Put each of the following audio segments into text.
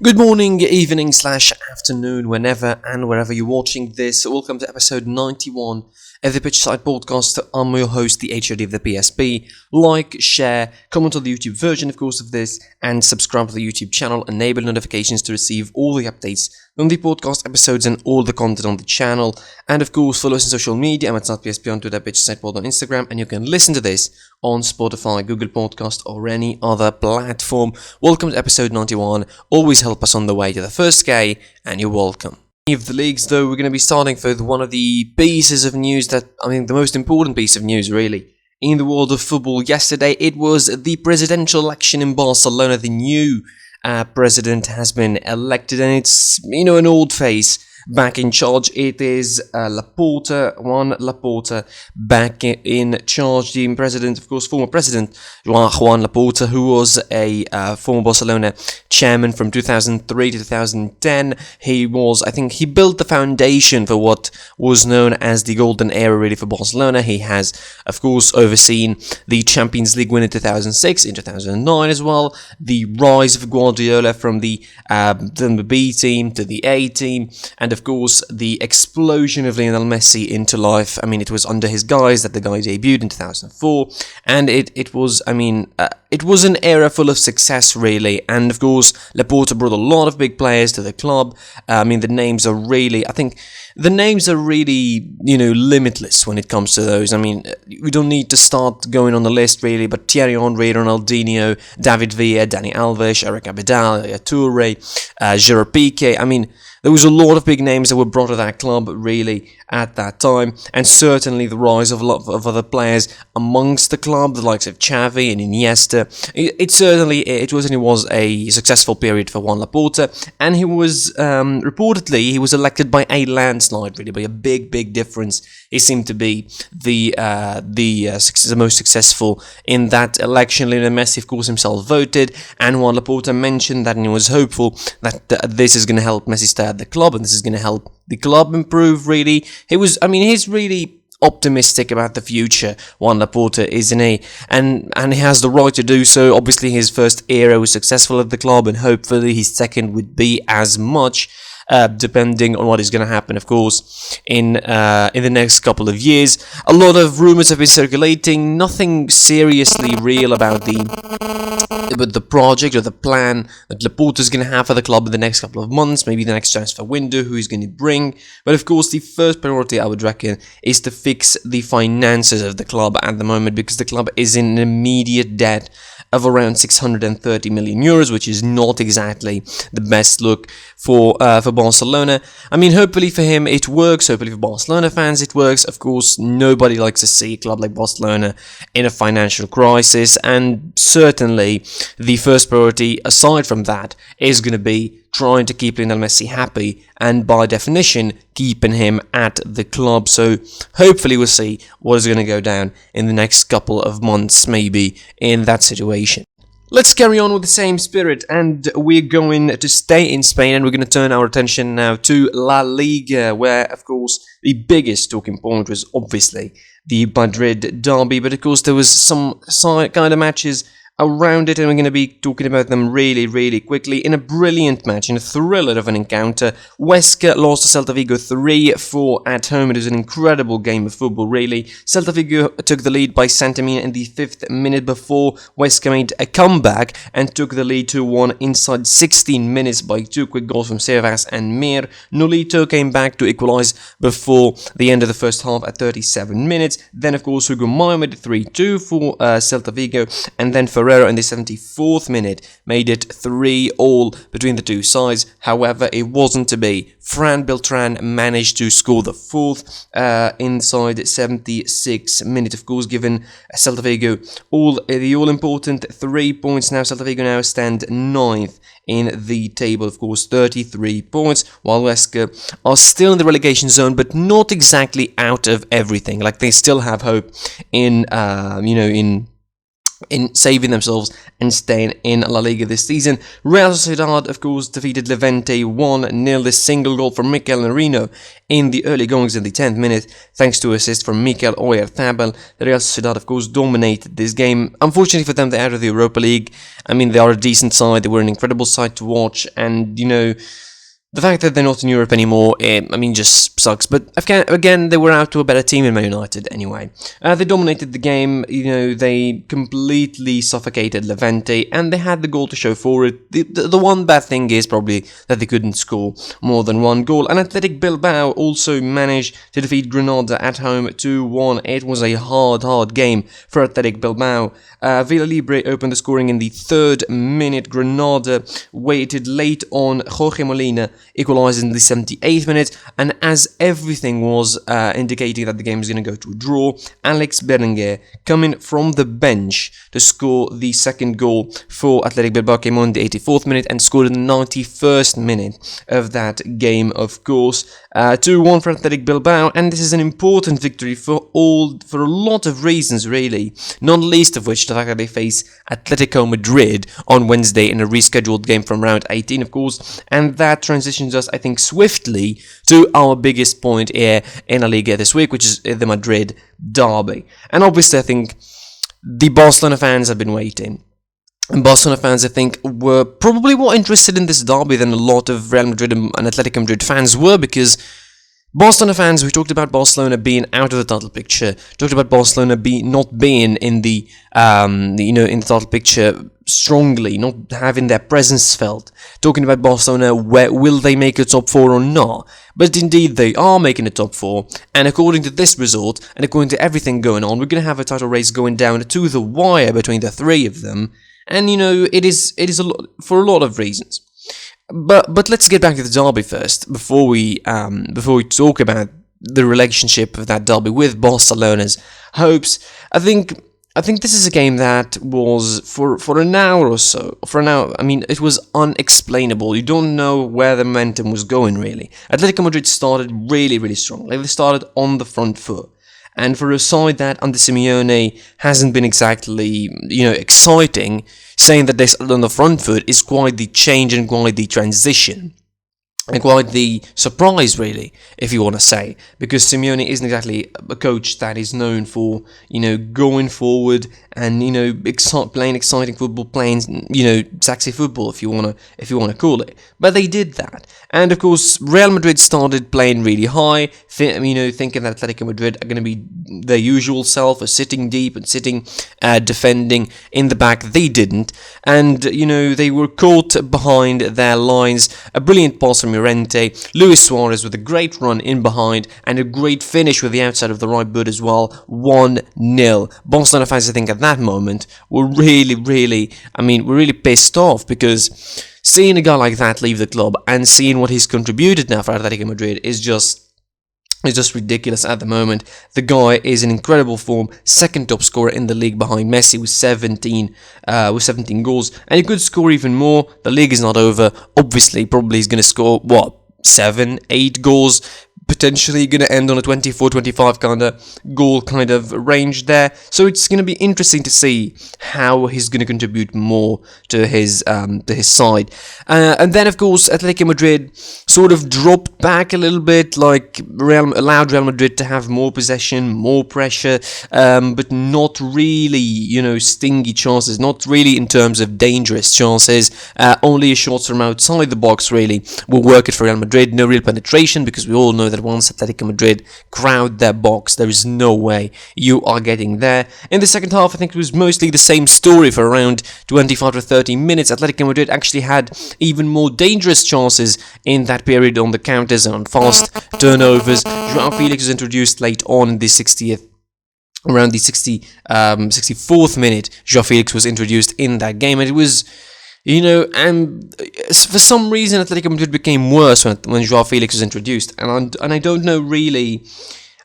Good morning, evening / afternoon, whenever and wherever you're watching this. Welcome to episode 91 of the Pitchside Podcast. I'm your host, the HOD of the PSP. Like, share, comment on the YouTube version, of course, of this, and subscribe to the YouTube channel. Enable notifications to receive all the updates on the podcast episodes and all the content on the channel. And of course, follow us on social media. I'm at PSP on Twitter, Pitchside Pod on Instagram, and you can listen to this on Spotify, Google Podcast, or any other platform. Welcome to episode 91. Always help us on the way to the first K, and you're welcome. Of the leagues, though, we're going to be starting with one of the pieces of news the most important piece of news, really, in the world of football. Yesterday, it was the presidential election in Barcelona. The new president has been elected, and it's, an old face back in charge. It is Juan Laporta, back in charge. The president, of course, former president Juan Laporta, who was a former Barcelona chairman from 2003 to 2010. He built the foundation for what was known as the golden era, really, for Barcelona. He has, of course, overseen the Champions League win in 2006, in 2009 as well, the rise of Guardiola from the B team to the A team, and of course the explosion of Lionel Messi into life. It was under his guise that the guy debuted in 2004, and it was an era full of success, really. And of course, Laporta brought a lot of big players to the club. The names are really, limitless when it comes to those. We don't need to start going on the list, really, but Thierry Henry, Ronaldinho, David Villa, Dani Alves, Eric Abidal, Toure, Gerard Piqué. There was a lot of big names that were brought to that club, really, at that time, and certainly the rise of a lot of other players amongst the club, the likes of Xavi and Iniesta. It was a successful period for Juan Laporta, and he was reportedly elected by a landslide, really, by a big difference. He seemed to be the most successful in that election. Lionel Messi, of course, himself voted, and Juan Laporta mentioned that he was hopeful that this is going to help Messi stay at the club, and this is going to help the club improve, really. He's really optimistic about the future. Juan Laporta, isn't he? And he has the right to do so. Obviously, his first era was successful at the club, and hopefully his second would be as much. Depending on what is going to happen, of course, in the next couple of years. A lot of rumors have been circulating. Nothing seriously real about the project or the plan that Laporta is going to have for the club in the next couple of months, maybe the next transfer window, who he's going to bring. But of course, the first priority, I would reckon, is to fix the finances of the club at the moment, because the club is in immediate debt of around 630 million euros, which is not exactly the best look for Barcelona. Hopefully for him it works. Hopefully for Barcelona fans it works. Of course, nobody likes to see a club like Barcelona in a financial crisis, and certainly the first priority, aside from that, is going to be trying to keep Lionel Messi happy, and by definition, keeping him at the club. So hopefully we'll see what is going to go down in the next couple of months, maybe, in that situation. Let's carry on with the same spirit, and we're going to stay in Spain, and we're going to turn our attention now to La Liga, where, of course, the biggest talking point was obviously the Madrid derby, but of course there was some kind of matches around it, and we're going to be talking about them really quickly. In a brilliant match, in a thriller of an encounter, Huesca lost to Celta Vigo 3-4 at home. It was an incredible game of football, really. Celta Vigo took the lead by Santamina in the 5th minute before Huesca made a comeback and took the lead 2-1 inside 16 minutes by two quick goals from Servas and Mir. Nolito came back to equalise before the end of the first half at 37 minutes. Then, of course, Hugo Mayo made it 3-2 for Celta Vigo, and then Ferreira in the 74th minute made it 3-3 between the two sides. However, it wasn't to be. Fran Beltran managed to score the fourth inside 76 minutes, of course, giving Celta Vigo the all-important 3 points. Now Celta Vigo now stand 9th in the table, of course, 33 points, while Huesca are still in the relegation zone, but not exactly out of everything. Like, they still have hope in in saving themselves and staying in La Liga this season. Real Sociedad, of course, defeated Levante 1-0. The single goal from Mikel Merino in the early goings in the 10th minute, thanks to assist from Mikel Oyarzabal. The Real Sociedad, of course, dominated this game. Unfortunately for them, they're out of the Europa League. I mean, they are a decent side. They were an incredible side to watch, and, the fact that they're not in Europe anymore, just sucks. But again, they were out to a better team in Man United anyway. They dominated the game, they completely suffocated Levante, and they had the goal to show for it. The one bad thing is probably that they couldn't score more than one goal. And Athletic Bilbao also managed to defeat Granada at home 2-1. It was a hard game for Athletic Bilbao. Villalibre opened the scoring in the 3rd minute. Granada waited late on. Jorge Molina equalised in the 78th minute, and as everything was indicating that the game was going to go to a draw, Alex Berenguer, coming from the bench to score the second goal for Athletic Bilbao, came on the 84th minute and scored in the 91st minute of that game, of course. 2-1 for Athletic Bilbao, and this is an important victory for a lot of reasons, really, not least of which the fact that they face Atletico Madrid on Wednesday in a rescheduled game from round 18, of course, and that transitions us, I think, swiftly to our biggest point here in La Liga this week, which is the Madrid derby. And obviously, I think the Barcelona fans have been waiting. And Barcelona fans, I think, were probably more interested in this derby than a lot of Real Madrid and Atletico Madrid fans were, because Barcelona fans, we talked about Barcelona being out of the title picture, talked about Barcelona not being in the in the title picture strongly, not having their presence felt, talking about Barcelona, where will they make a top 4 or not? But indeed they are making a top 4, and according to this result, and according to everything going on, we're going to have a title race going down to the wire between the three of them, and it is a lot, for a lot of reasons. But let's get back to the derby first, before we talk about the relationship of that derby with Barcelona's hopes. I think this is a game that was for an hour or so. It was unexplainable. You don't know where the momentum was going, really. Atletico Madrid started really, really strong. They started on the front foot. And for a side that under Simeone hasn't been exactly, exciting, saying that they started on the front foot is quite the change and quite the transition. And quite the surprise, really, if you want to say, because Simeone isn't exactly a coach that is known for, going forward and, playing exciting football, playing, sexy football, if you want to call it. But they did that. And, of course, Real Madrid started playing really high, thinking that Atletico Madrid are going to be their usual self, sitting deep and sitting, defending in the back. They didn't. And, they were caught behind their lines. A brilliant pass from Llorente, Luis Suarez with a great run in behind, and a great finish with the outside of the right boot as well. 1-0. Barcelona fans, I think, at that moment were really pissed off, because seeing a guy like that leave the club and seeing what he's contributed now for Atletico Madrid is just ridiculous at the moment. The guy is in incredible form, second top scorer in the league behind Messi with 17 goals, and he could score even more. The league is not over. Obviously, probably he's going to score 7, 8 goals. Potentially going to end on a 24-25 goal range there. So it's going to be interesting to see how he's going to contribute more to his side. And then, of course, Atletico Madrid sort of dropped back a little bit, allowed Real Madrid to have more possession, more pressure, but not really, stingy chances, not really in terms of dangerous chances. Only shots from outside the box, really, will work it for Real Madrid. No real penetration, because we all know that once Atletico Madrid crowd their box, there is no way you are getting there. In the second half, I think it was mostly the same story for around 25 to 30 minutes. Atletico Madrid actually had even more dangerous chances in that period on the counters and on fast turnovers. João Felix was introduced late on in the 60th. Around the 64th minute, João Felix was introduced in that game, and it was... and for some reason Atletico Madrid became worse when João Felix was introduced, and I don't know really,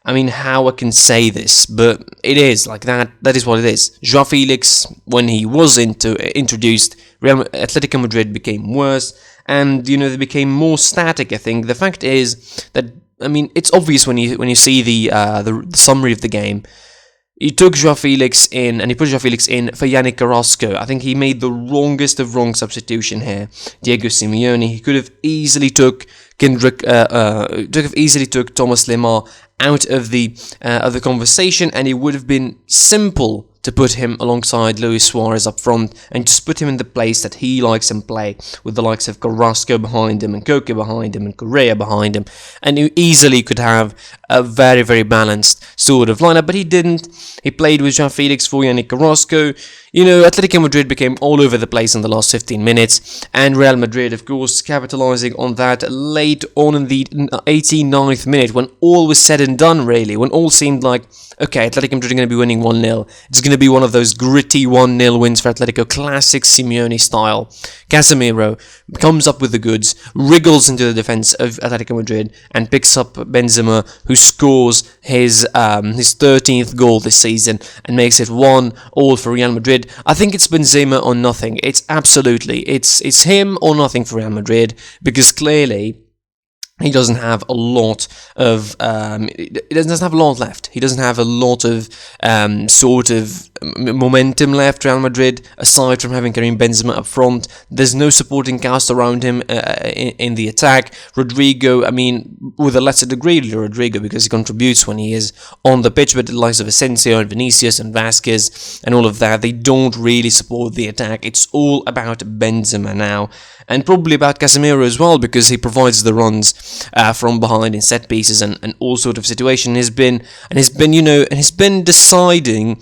how I can say this, but it is like that. That is what it is. João Felix, when he was introduced, Atletico Madrid became worse, and they became more static. I think the fact is that it's obvious when you see the summary of the game. he took Joao Felix in, and he put Joao Felix in for Yannick Carrasco. I think he made the wrongest of wrong substitution here. Diego Simeone, he could have easily took Thomas Lemar out of the conversation, and it would have been simple to put him alongside Luis Suarez up front and just put him in the place that he likes and play, with the likes of Carrasco behind him and Koke behind him and Correa behind him, and you easily could have a very, very balanced sort of lineup, but he didn't. He played with Joao Felix for Yannick Carrasco. Atletico Madrid became all over the place in the last 15 minutes, and Real Madrid, of course, capitalizing on that late on in the 89th minute, when all was said and done, really, when all seemed like, okay, Atletico Madrid are going to be winning 1-0. It's going to be one of those gritty 1-0 wins for Atletico, classic Simeone style. Casemiro comes up with the goods, wriggles into the defense of Atletico Madrid, and picks up Benzema, who scores his 13th goal this season and makes it 1-1 for Real Madrid. I think it's Benzema or nothing. It's him or nothing for Real Madrid, because clearly he doesn't have a lot of he doesn't have a lot left. He doesn't have a lot of sort of momentum left, Real Madrid, aside from having Karim Benzema up front. There's no supporting cast around him in the attack. Rodrigo, I mean, with a lesser degree to Rodrigo, because he contributes when he is on the pitch, but the likes of Asensio and Vinicius and Vasquez and all of that, they don't really support the attack. It's all about Benzema now, and probably about Casemiro as well, because he provides the runs from behind in set pieces and all sort of situation. He's been deciding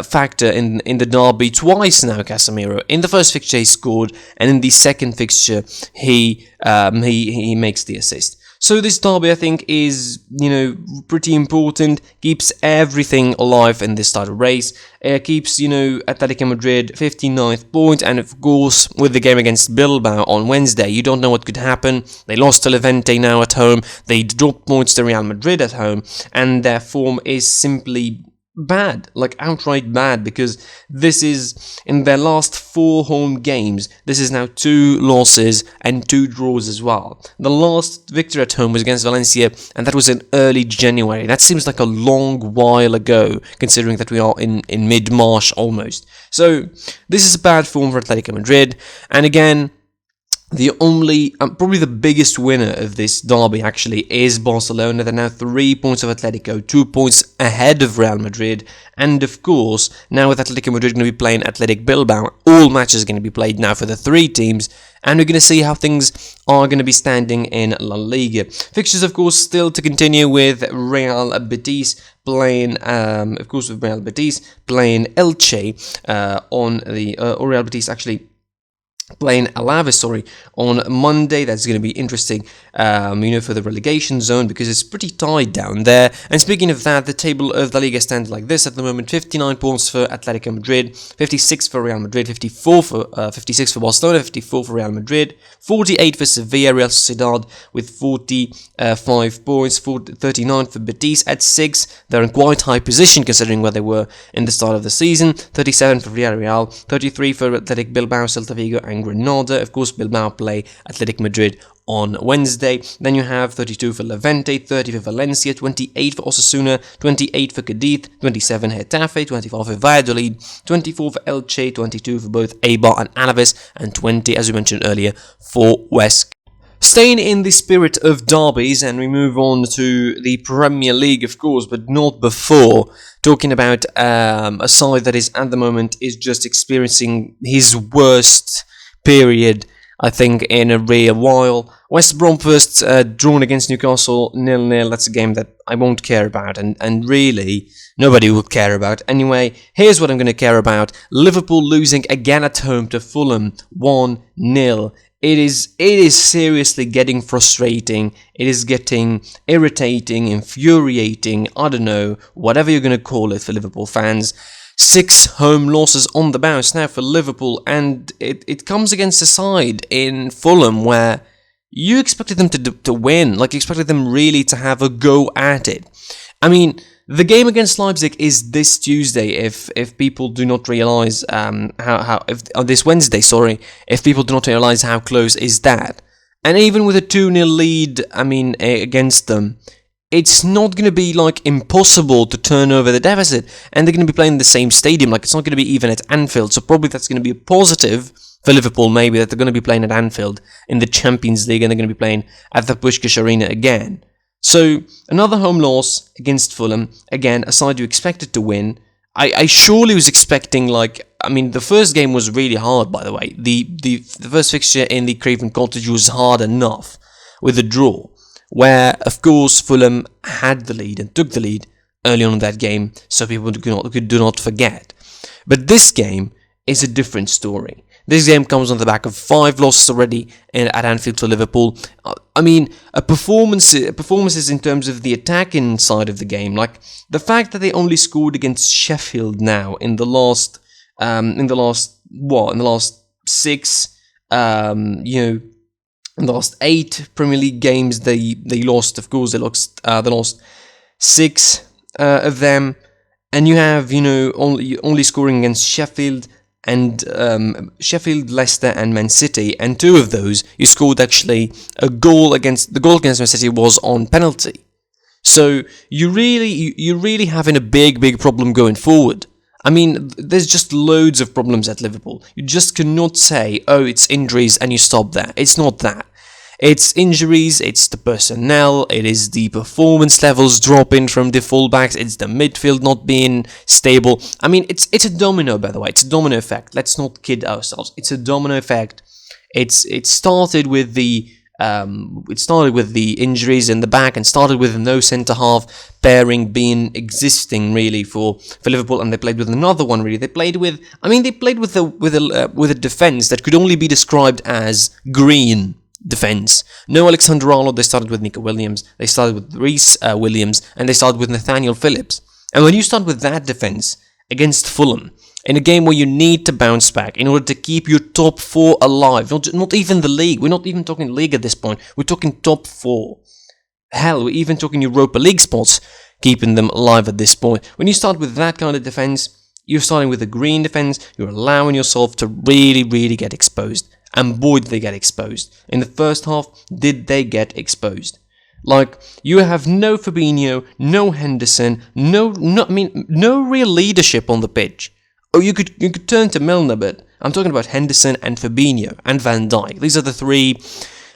factor in the derby twice now. Casemiro, in the first fixture he scored, and in the second fixture he makes the assist. So this derby, I think, is, pretty important, keeps everything alive in this title race, keeps, Atletico Madrid 59th point, and of course, with the game against Bilbao on Wednesday, you don't know what could happen. They lost to Levante now at home, they dropped points to Real Madrid at home, and their form is simply bad, like outright bad, because this is, in their last 4 home games, this is now 2 losses and 2 draws as well. The last victory at home was against Valencia, and that was in early January. That seems like a long while ago, considering that we are in mid-March almost. So this is a bad form for Atletico Madrid, and again, the only, probably the biggest winner of this derby actually is Barcelona. They're now 3 points of Atletico, 2 points ahead of Real Madrid, and of course, now with Atletico Madrid going to be playing Athletic Bilbao, all matches are going to be played now for the 3 teams, and we're going to see how things are going to be standing in La Liga. Fixtures, of course, still to continue with Real Betis playing, Elche on the, or Real Betis actually playing Alaves, on Monday. That's going to be interesting, for the relegation zone, because it's pretty tight down there. And speaking of that, the table of La Liga stands like this at the moment: 59 points for Atletico Madrid, 56 for Real Madrid, 56 for Barcelona, 54 for Real Madrid, 48 for Sevilla, Real Sociedad with 45 points, 39 for Betis at 6. They're in quite high position considering where they were in the start of the season. 37 for Villarreal, 33 for Athletic Bilbao, Celta Vigo and Granada. Of course, Bilbao play Athletic Madrid on Wednesday. Then you have 32 for Levante, 30 for Valencia, 28 for Osasuna, 28 for Cadiz, 27 Getafe, 24 for Valladolid, 24 for Elche, 22 for both Eibar and Alaves, and 20, as we mentioned earlier, for West. Staying in the spirit of derbies, and we move on to the Premier League, of course, but not before talking about a side that is at the moment is just experiencing his worst period, I think, in a real while. West Brom first drawn against Newcastle 0-0. That's a game that I won't care about, and really nobody will care about. Anyway, here's what I'm going to care about: Liverpool losing again at home to Fulham 1-0. It is seriously getting frustrating. It is getting irritating, infuriating, I don't know, whatever you're going to call it for Liverpool fans. 6 home losses on the bounce now for Liverpool, and it comes against a side in Fulham where you expected them to win, like you expected them really to have a go at it. I mean, the game against Leipzig is this Tuesday, if people do not realise on this Wednesday, if people do not realise how close is that. And even with a 2-0 lead, against them, it's not going to be like impossible to turn over the deficit, and they're going to be playing in the same stadium. Like, it's not going to be even at Anfield, so probably that's going to be a positive for Liverpool, maybe, that they're going to be playing at Anfield in the Champions League, and they're going to be playing at the Puskás Arena again. So another home loss against Fulham, again a side you expected to win. I surely was expecting, like, I mean, the first game was really hard, by the way. The first fixture in the Craven Cottage was hard enough with a draw, where, of course, Fulham had the lead and took the lead early on in that game, so people do not forget. But this game is a different story. This game comes on the back of 5 losses already at Anfield to Liverpool. I mean, performances in terms of the attacking side of the game, like the fact that they only scored against Sheffield now in the last 6, in the last 8 Premier League games they lost. Of course, they lost 6 of them, and you have only scoring against Sheffield and Leicester and Man City, and 2 of those you scored actually the goal against Man City was on penalty. So you're really having a big problem going forward. I mean, there's just loads of problems at Liverpool. You just cannot say, oh, it's injuries and you stop there. It's not that. It's injuries, it's the personnel, it is the performance levels dropping from the fullbacks, it's the midfield not being stable. I mean, it's a domino, by the way. It's a domino effect. Let's not kid ourselves. It's a domino effect. It started with the injuries in the back, and started with no centre half pairing being existing really for Liverpool, and they played with another one really. They played with a defence that could only be described as green defence. No Alexander Arnold. They started with Nico Williams, they started with Reece Williams, and they started with Nathaniel Phillips. And when you start with that defence against Fulham, in a game where you need to bounce back in order to keep your top 4 alive, not even the league, we're not even talking league at this point, we're talking top 4. Hell, we're even talking Europa League spots, keeping them alive at this point. When you start with that kind of defence, you're starting with a green defence, you're allowing yourself to really get exposed. And boy, did they get exposed. In the first half, did they get exposed. Like, you have no Fabinho, no Henderson, no real leadership on the pitch. Oh, you could turn to Milner, but I'm talking about Henderson and Fabinho and Van Dijk. These are the 3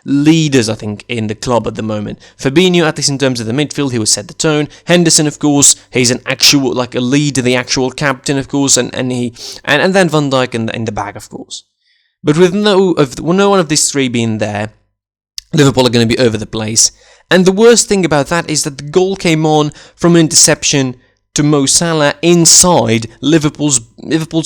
leaders, I think, in the club at the moment. Fabinho, at least in terms of the midfield, he would set the tone. Henderson, of course, he's an actual, like a leader, the actual captain, of course, and then Van Dijk in the back, of course. But with no one of these 3 being there, Liverpool are going to be over the place. And the worst thing about that is that the goal came on from an interception to Mo Salah inside Liverpool's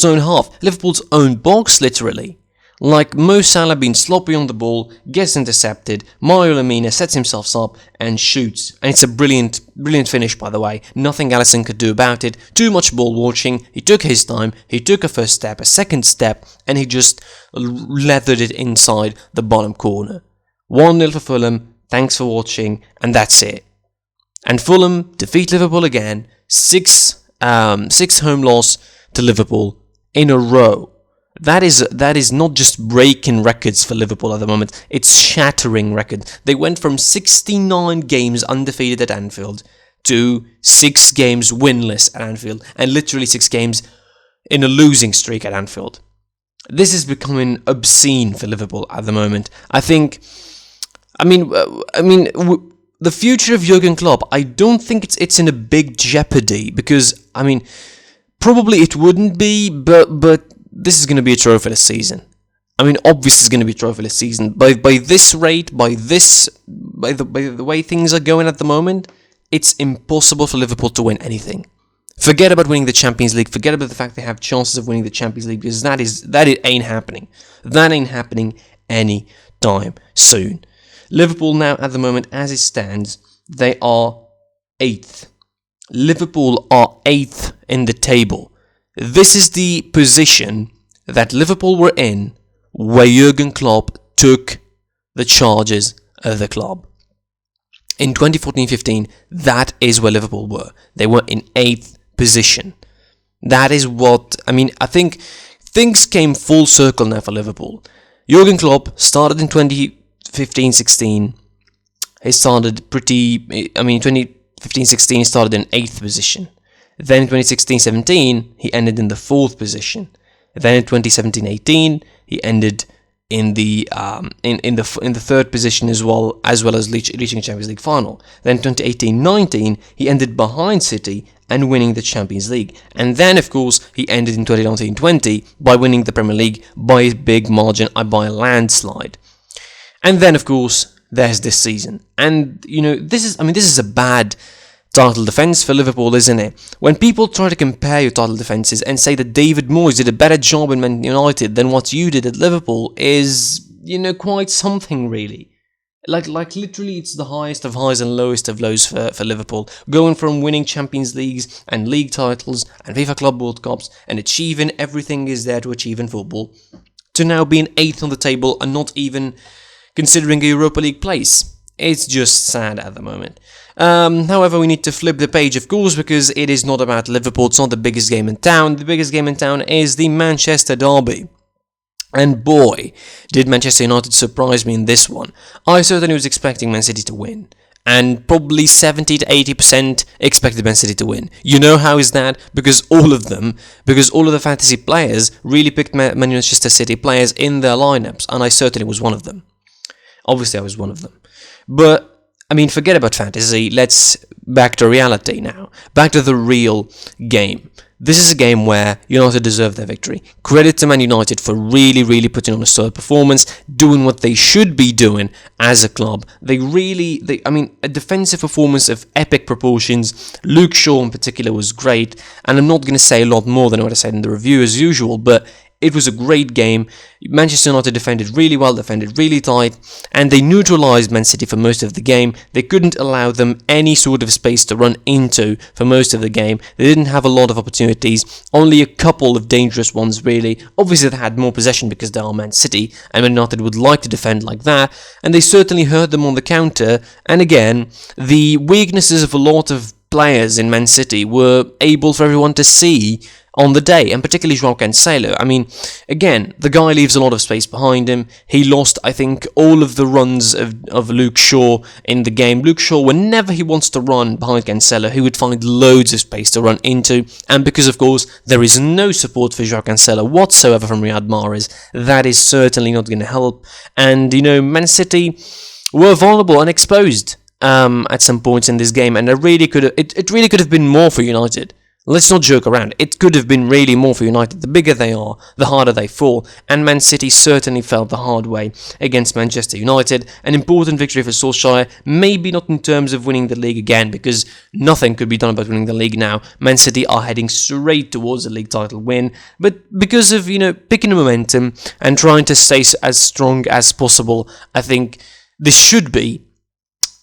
own half, Liverpool's own box, literally. Like, Mo Salah being sloppy on the ball, gets intercepted, Mario Lemina sets himself up and shoots. And it's a brilliant finish, by the way. Nothing Alisson could do about it. Too much ball watching. He took his time. He took a first step, a second step, and he just leathered it inside the bottom corner. 1-0 for Fulham. Thanks for watching, and that's it. And Fulham defeat Liverpool again. 6 home loss to Liverpool in a row. That is not just breaking records for Liverpool at the moment, it's shattering records. They went from 69 games undefeated at Anfield to 6 games winless at Anfield, and literally 6 games in a losing streak at Anfield. This is becoming obscene for Liverpool at the moment. The future of Jurgen Klopp, I don't think it's in a big jeopardy, because, probably it wouldn't be, but this is going to be a trophyless season. Obviously it's going to be a trophyless season. By this rate, by the way things are going at the moment, it's impossible for Liverpool to win anything. Forget about winning the Champions League. Forget about the fact they have chances of winning the Champions League, because that ain't happening. That ain't happening any time soon. Liverpool now, at the moment, as it stands, they are 8th. Liverpool are 8th in the table. This is the position that Liverpool were in where Jurgen Klopp took the charges of the club. In 2014-15, that is where Liverpool were. They were in 8th position. That is what... I think things came full circle now for Liverpool. Jurgen Klopp started in 2015-16. He started pretty... 15-16 he started in 8th position. Then in 2016-17 he ended in the 4th position. Then in 2017-18 he ended in the 3rd position as well as reaching a Champions League final. Then 2018-19 he ended behind City and winning the Champions League. And then of course he ended in 2019-20 by winning the Premier League by a big margin, by a landslide. And then of course there's this season. And this is a bad title defence for Liverpool, isn't it? When people try to compare your title defences and say that David Moyes did a better job in Man United than what you did at Liverpool is, quite something really. Like literally it's the highest of highs and lowest of lows for Liverpool. Going from winning Champions Leagues and league titles and FIFA Club World Cups and achieving everything is there to achieve in football, to now being 8th on the table and not even considering a Europa League place. It's just sad at the moment. However, we need to flip the page, of course, because it is not about Liverpool. It's not the biggest game in town. The biggest game in town is the Manchester derby. And boy, did Manchester United surprise me in this one. I certainly was expecting Man City to win. And probably 70 to 80% expected Man City to win. You know how is that? Because all of the fantasy players really picked Manchester City players in their lineups. And I certainly was one of them. Obviously, I was one of them. But, forget about fantasy, let's back to reality now. Back to the real game. This is a game where United deserve their victory. Credit to Man United for really putting on a solid performance, doing what they should be doing as a club. A defensive performance of epic proportions. Luke Shaw in particular was great, and I'm not going to say a lot more than what I said in the review as usual, but it was a great game. Manchester United defended really well, defended really tight, and they neutralised Man City for most of the game. They couldn't allow them any sort of space to run into for most of the game. They didn't have a lot of opportunities, only a couple of dangerous ones really. Obviously they had more possession because they are Man City, and Man United would like to defend like that, and they certainly hurt them on the counter. And again, the weaknesses of a lot of players in Man City were able for everyone to see on the day, and particularly João Cancelo. Again, the guy leaves a lot of space behind him. He lost, I think, all of the runs of Luke Shaw in the game. Luke Shaw, whenever he wants to run behind Cancelo, he would find loads of space to run into, and because, of course, there is no support for João Cancelo whatsoever from Riyad Mahrez, that is certainly not going to help. And, Man City were vulnerable and exposed at some points in this game, and it really could have been more for United. Let's not joke around. It could have been really more for United. The bigger they are, the harder they fall. And Man City certainly felt the hard way against Manchester United. An important victory for Solskjaer. Maybe not in terms of winning the league again, because nothing could be done about winning the league now. Man City are heading straight towards a league title win. But because of, picking the momentum and trying to stay as strong as possible, I think this should be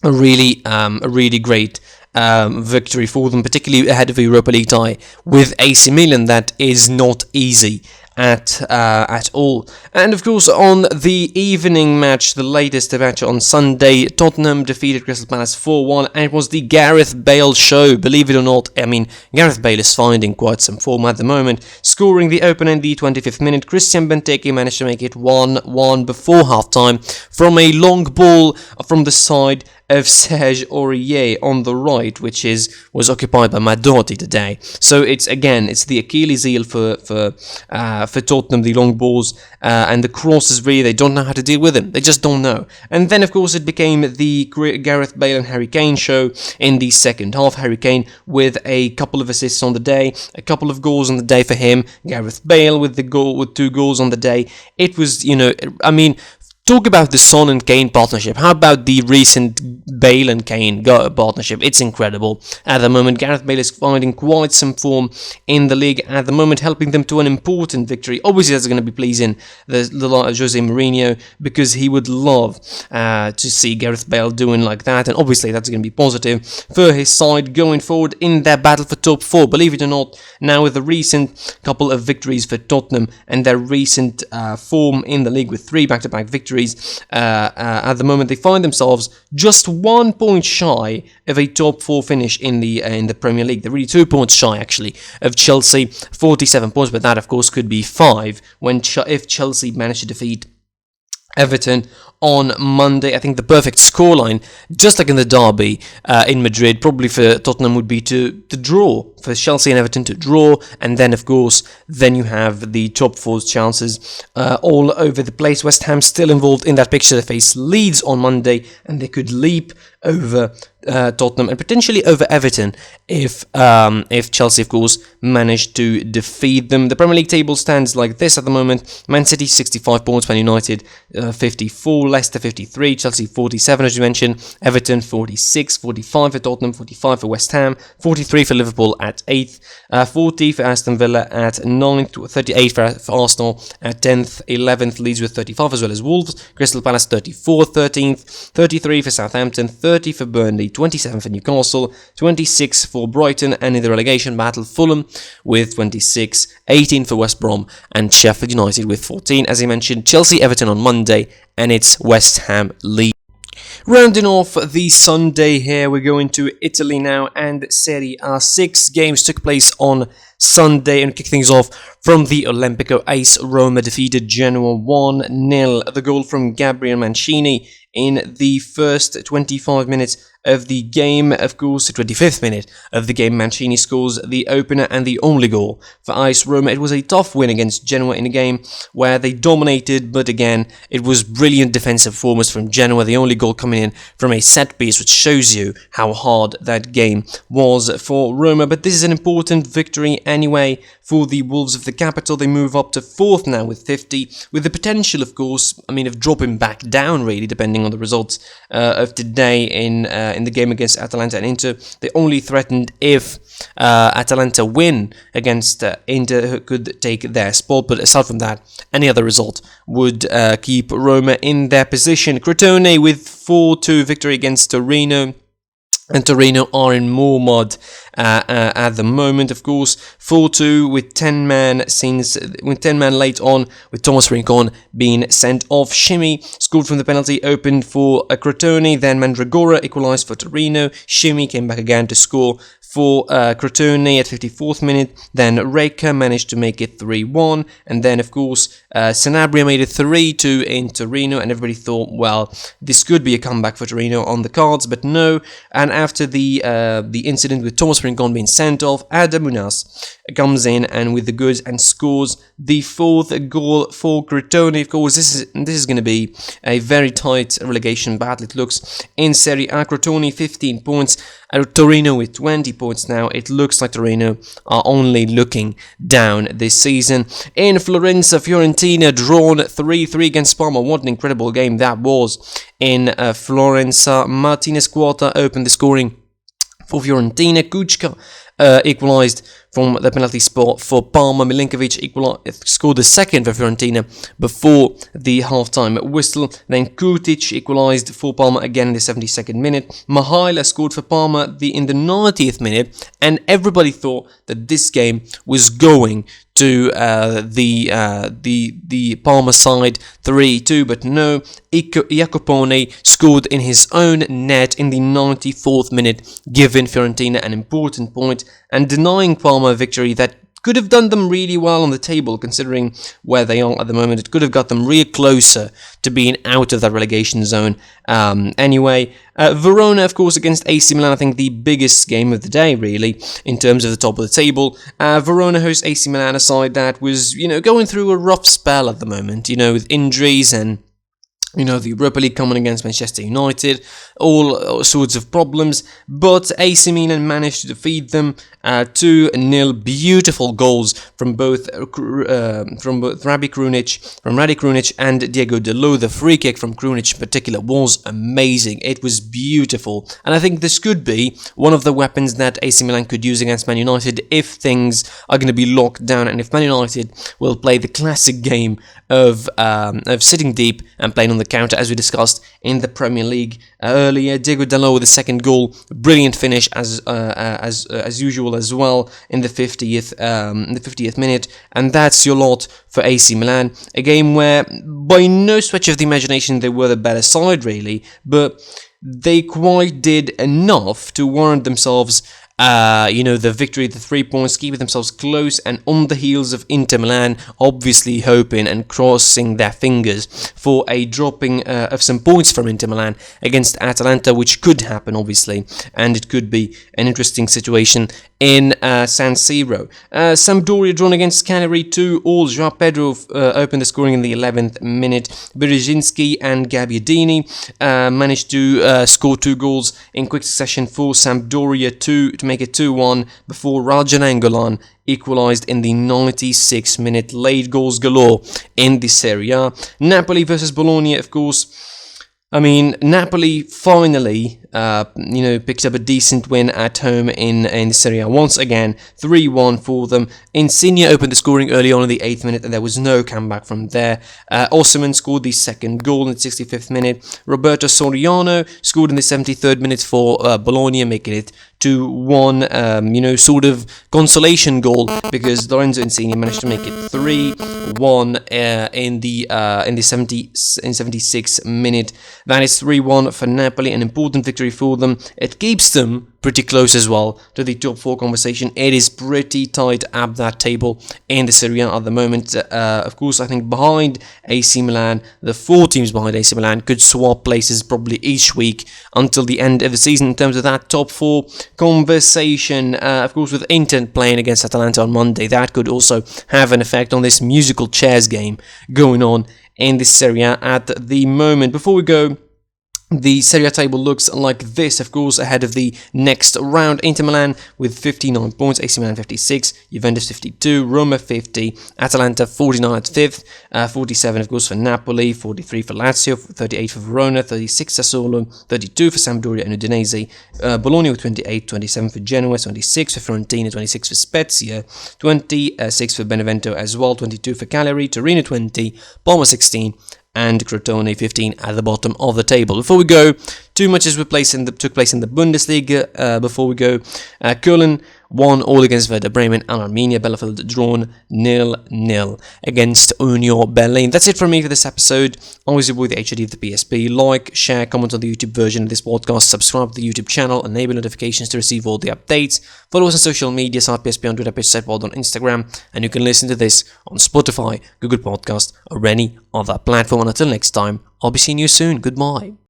a really great victory for them, particularly ahead of a Europa League tie with AC Milan. That is not easy at all. And of course, on the evening match, the latest match on Sunday, Tottenham defeated Crystal Palace 4-1, and it was the Gareth Bale show. Believe it or not, Gareth Bale is finding quite some form at the moment, scoring the opener in the 25th minute. Christian Benteke managed to make it 1-1 before half-time from a long ball from the side of Serge Aurier on the right, which was occupied by Madotti today. So it's the Achilles heel for Tottenham, the long balls and the crosses. Really, they don't know how to deal with them. They just don't know. And then, of course, it became the Gareth Bale and Harry Kane show in the second half. Harry Kane with a couple of assists on the day, a couple of goals on the day for him. Gareth Bale with 2 goals on the day. It was, talk about the Son and Kane partnership. How about the recent Bale and Kane partnership? It's incredible. At the moment, Gareth Bale is finding quite some form in the league at the moment, helping them to an important victory. Obviously, that's going to be pleasing the Jose Mourinho, because he would love to see Gareth Bale doing like that, and obviously that's going to be positive for his side going forward in their battle for top 4. Believe it or not, now with the recent couple of victories for Tottenham and their recent form in the league with 3 back-to-back victories, at the moment they find themselves just 1 point shy of a top 4 finish in the Premier League. They're really 2 points shy actually of Chelsea, 47 points, but that of course could be 5 if Chelsea manage to defeat Everton on Monday. I think the perfect scoreline, just like in the derby in Madrid, probably for Tottenham would be to draw, for Chelsea and Everton to draw, and then of course then you have the top four's chances all over the place. West Ham still involved in that picture. They face Leeds on Monday, and they could leap over Tottenham and potentially over Everton if Chelsea, of course, manage to defeat them. The Premier League table stands like this at the moment: Man City 65 points, Man United 54, Leicester 53, Chelsea 47, as you mentioned, Everton 46, 45 for Tottenham, 45 for West Ham, 43 for Liverpool at 8th, 40 for Aston Villa at 9th, 38 for Arsenal at 10th, 11th Leeds with 35, as well as Wolves, Crystal Palace 34, 13th, 33 for Southampton, 30 for Burnley, 27 for Newcastle, 26 for Brighton, and in the relegation battle, Fulham with 26, 18 for West Brom, and Sheffield United with 14. As I mentioned, Chelsea Everton on Monday, and it's West Ham Leeds. Rounding off the Sunday here, we're going to Italy now, and Serie A. 6 games took place on Sunday, and kick things off from the Olimpico. AS Roma defeated Genoa 1-0. The goal from Gabriel Mancini in the first 25 minutes of the game. Of course, the 25th minute of the game, Mancini scores the opener and the only goal for AS Roma. It was a tough win against Genoa in a game where they dominated, but again, it was brilliant defensive performance from Genoa. The only goal coming in from a set piece, which shows you how hard that game was for Roma. But this is an important victory anyway for the Wolves of the capital. They move up to 4th now with 50, with the potential, of course, of dropping back down, really, depending on the results of today in the game against Atalanta and Inter. They only threatened if Atalanta win against Inter, who could take their spot, but aside from that, any other result would keep Roma in their position. Crotone with 4-2 victory against Torino. And Torino are in more mud at the moment, of course. 4-2 with 10 man late on, with Thomas Rincon being sent off. Shimi scored from the penalty, opened for Crotone. Then Mandragora equalised for Torino. Shimi came back again to score for Crotone at 54th minute. Then Reca managed to make it 3-1. And then, of course, Sanabria made it 3-2 in Torino. And everybody thought, well, this could be a comeback for Torino on the cards, but no. And after the incident with Thomas Rincon being sent off, Adam Munas comes in and with the goods and scores the 4th goal for Crotone. Of course, this is going to be a very tight relegation battle, it looks, in Serie A. Crotone 15 points, Torino with 20 points now. It looks like Torino are only looking down this season. In Florence, Fiorentina drawn 3-3 against Parma. What an incredible game that was in Florence. Martinez Quarta opened the scoring for Fiorentina. Kuchka equalised from the penalty spot for Parma. Milinkovic scored the second for Fiorentina before the half-time whistle. Then Kutic equalised for Parma again in the 72nd minute. Mahaila scored for Parma in the 90th minute, and everybody thought that this game was going to the Parma side 3-2, but no. Jacopone scored in his own net in the 94th minute, giving Fiorentina an important point and denying Parma a victory that could have done them really well on the table, considering where they are at the moment. It could have got them real closer to being out of that relegation zone. Anyway, Verona, of course, against AC Milan, I think the biggest game of the day, really, in terms of the top of the table. Verona hosts AC Milan, a side that was, going through a rough spell at the moment, with injuries and the Europa League coming against Manchester United, all sorts of problems, but AC Milan managed to defeat them 2-0. Beautiful goals from both Radi Krunic and Diego Delo. The free kick from Krunic in particular was amazing. It was beautiful, and I think this could be one of the weapons that AC Milan could use against Man United if things are going to be locked down, and if Man United will play the classic game of sitting deep and playing on the counter, as we discussed in the Premier League earlier. Diego Dalot with the second goal, brilliant finish as usual as well in the 50th minute, and that's your lot for AC Milan. A game where, by no stretch of the imagination, they were the better side, really, but they quite did enough to warrant themselves the victory, the 3 points, keeping themselves close and on the heels of Inter Milan, obviously hoping and crossing their fingers for a dropping of some points from Inter Milan against Atalanta, which could happen, obviously, and it could be an interesting situation in San Siro. Sampdoria drawn against Cagliari 2-2. Joao Pedro opened the scoring in the 11th minute. Berezhinski and Gabbiadini managed to score 2 goals in quick succession for Sampdoria to make it 2-1 before Rajan Angolan equalised in the 96th minute. Late goals galore in the Serie A. Napoli versus Bologna, of course. I mean, Napoli finally, picked up a decent win at home in the Serie A. Once again, 3-1 for them. Insigne opened the scoring early on in the 8th minute, and there was no comeback from there. Osimhen scored the second goal in the 65th minute. Roberto Soriano scored in the 73rd minute for Bologna, making it 2-1, sort of consolation goal, because Lorenzo Insigne managed to make it 3-1 in the 76th minute. That is 3-1 for Napoli, an important victory for them. It keeps them pretty close as well to the top 4 conversation. It is pretty tight at that table in the Serie A at the moment. Of course, I think behind AC Milan, the 4 teams behind AC Milan could swap places probably each week until the end of the season in terms of that top 4 conversation. Of course, with Inter playing against Atalanta on Monday, that could also have an effect on this musical chairs game going on in the Serie A at the moment. Before we go, the Serie A table looks like this, of course, ahead of the next round. Inter Milan with 59 points, AC Milan 56, Juventus 52, Roma 50, Atalanta 49 at 5th, 47 of course for Napoli, 43 for Lazio, 38 for Verona, 36 Sassuolo, 32 for Sampdoria and Udinese, Bologna with 28, 27 for Genoa, 26 for Fiorentina, 26 for Spezia, 26 for Benevento as well, 22 for Cagliari, Torino 20, Parma 16, and Crotone 15 at the bottom of the table. Before we go, 2 matches took place in the Bundesliga. Before we go, Köln 1-1 against Werder Bremen, and Arminia Bielefeld drawn 0-0 against Union Berlin. That's it from me for this episode. Always avoid the HID of the PSP. Like, share, comment on the YouTube version of this podcast, subscribe to the YouTube channel, enable notifications to receive all the updates. Follow us on social media, PSP on Twitter, Setworld on Instagram, and you can listen to this on Spotify, Google Podcast, or any other platform. And until next time, I'll be seeing you soon. Goodbye.